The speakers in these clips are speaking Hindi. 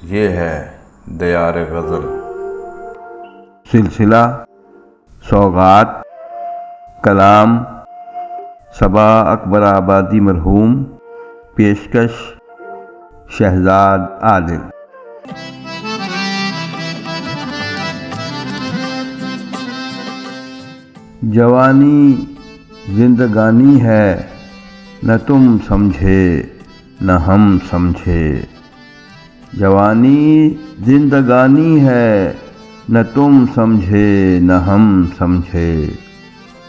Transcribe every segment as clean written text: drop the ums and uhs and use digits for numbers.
ये है दयार गज़ल। सिलसिला सौगात कलाम सबा अकबर आबादी मरहूम। पेशकश शहजाद आदिल। जवानी जिंदगानी है, न तुम समझे न हम समझे। जवानी जिंदगानी है, न तुम समझे न हम समझे।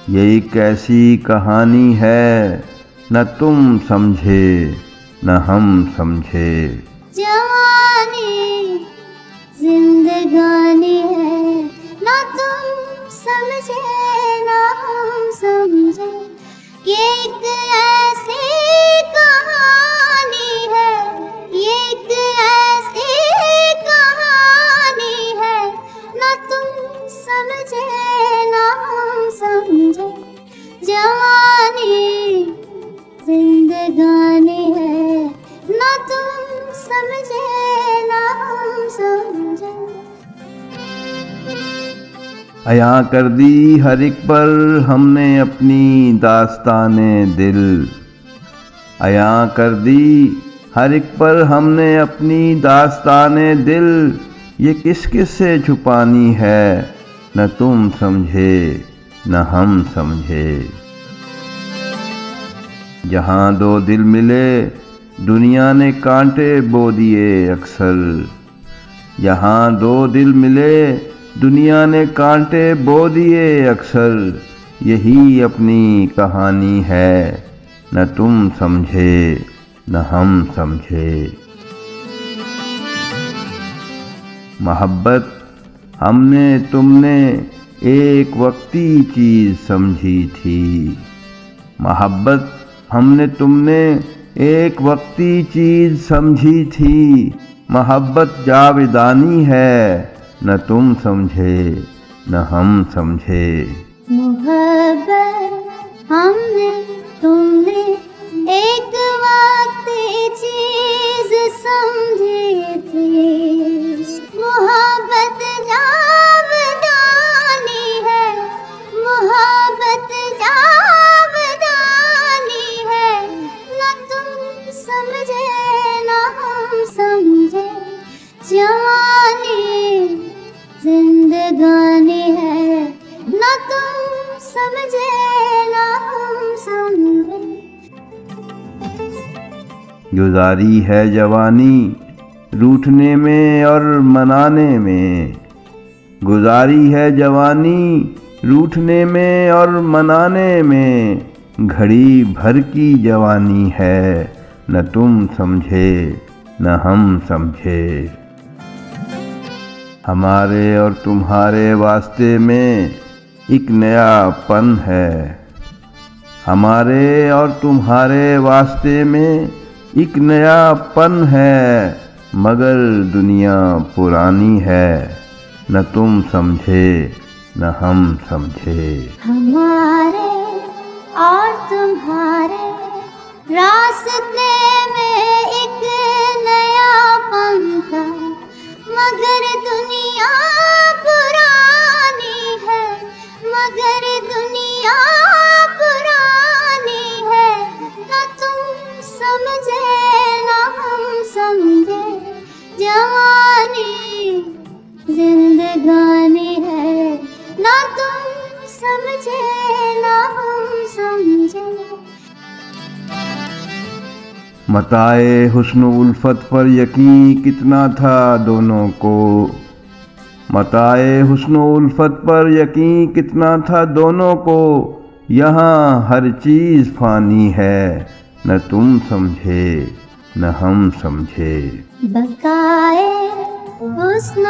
ये एक ऐसी कहानी है, न तुम समझे न हम समझे। जवानी जिंदगानी है, ना तुम समझे ना हम समझे। ये एक ऐसी कहानी है, ये एक ऐसी कहानी है, ना तुम समझे ना हम समझे। जवानी जिंदगानी है, ना तुम समझे ना हम समझे। अयां कर दी हर एक पर हमने अपनी दास्ताने दिल। अयां कर दी हर एक पर हमने अपनी दास्ताने दिल। ये किस किस से छुपानी है, न तुम समझे न हम समझे। जहाँ दो दिल मिले दुनिया ने कांटे बो दिए अक्सर। यहाँ दो दिल मिले दुनिया ने कांटे बो दिए अक्सर। यही अपनी कहानी है, न तुम समझे न हम समझे। मोहब्बत हमने तुमने एक वक्ती चीज़ समझी थी। मोहब्बत हमने तुमने एक वक्ती चीज़ समझी थी। मोहब्बत जावेदानी है, न तुम समझे न हम समझे। मोहब्बत हमने तुमने एक वक्ती चीज समझी थी। मोहब्बत जावेदानी है, मोहब्बत जावेदानी है, न तुम समझे न हम समझे। जवानी जिंदगानी है, न तुम समझे न हम समझे। गुजारी है जवानी रूठने में और मनाने में। गुजारी है जवानी रूठने में और मनाने में। घड़ी भर की जवानी है, न तुम समझे न हम समझे। हमारे और तुम्हारे वास्ते में एक नयापन है। हमारे और तुम्हारे वास्ते में एक नयापन है। मगर दुनिया पुरानी है, न तुम समझे न हम समझे। हमारे और तुम्हारे रास्ते में एक नयापन था। मगर दुनिया पुरानी है, मगर दुनिया पुरानी है, न तुम समझे न हम समझे। जवानी जिंदगानी है, न तुम समझे न हम समझे। मताए हुस्न उल्फत पर यकीन कितना था दोनों को। मताए हुस्न उल्फत पर यकीन कितना था दोनों को। यहाँ हर चीज़ फानी है, न तुम समझे न हम समझे। बकाए हुस्न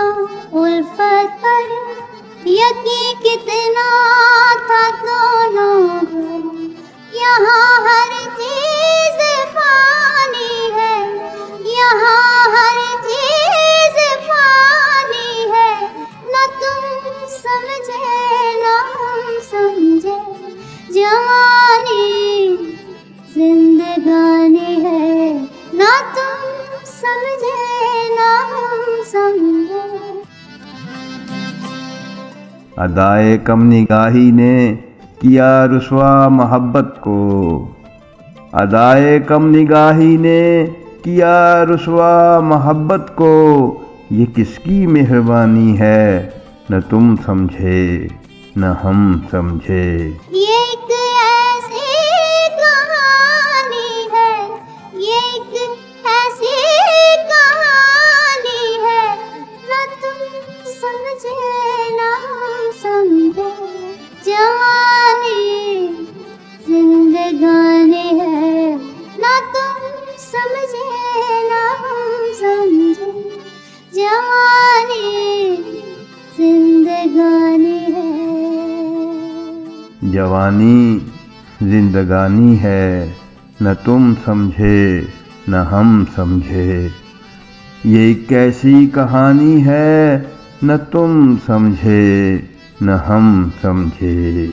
उल्फत पर यकीन कितना था दोनों को। यहाँ हर चीज़ फानी है, यहाँ हर चीज़ फानी है, न तुम समझे न हम समझे। जवानी जिंदगानी है, ना तुम समझे ना हम अदाए कम निगाही ने किया रुसवा मोहब्बत को, अदाए कम निगाही ने किया रुसवा मोहब्बत को। ये किसकी मेहरबानी है, न तुम समझे न हम समझे। ये एक ऐसी कहानी है, ये एक ऐसी कहानी है, न तुम समझे न हम समझे। जवानी जिंदगानी है, न तुम समझे न हम समझे। जवानी जिंदगानी है। जवानी जिंदगानी है, न तुम समझे न हम समझे। ये एक ऐसी कहानी है, न तुम समझे न हम समझे।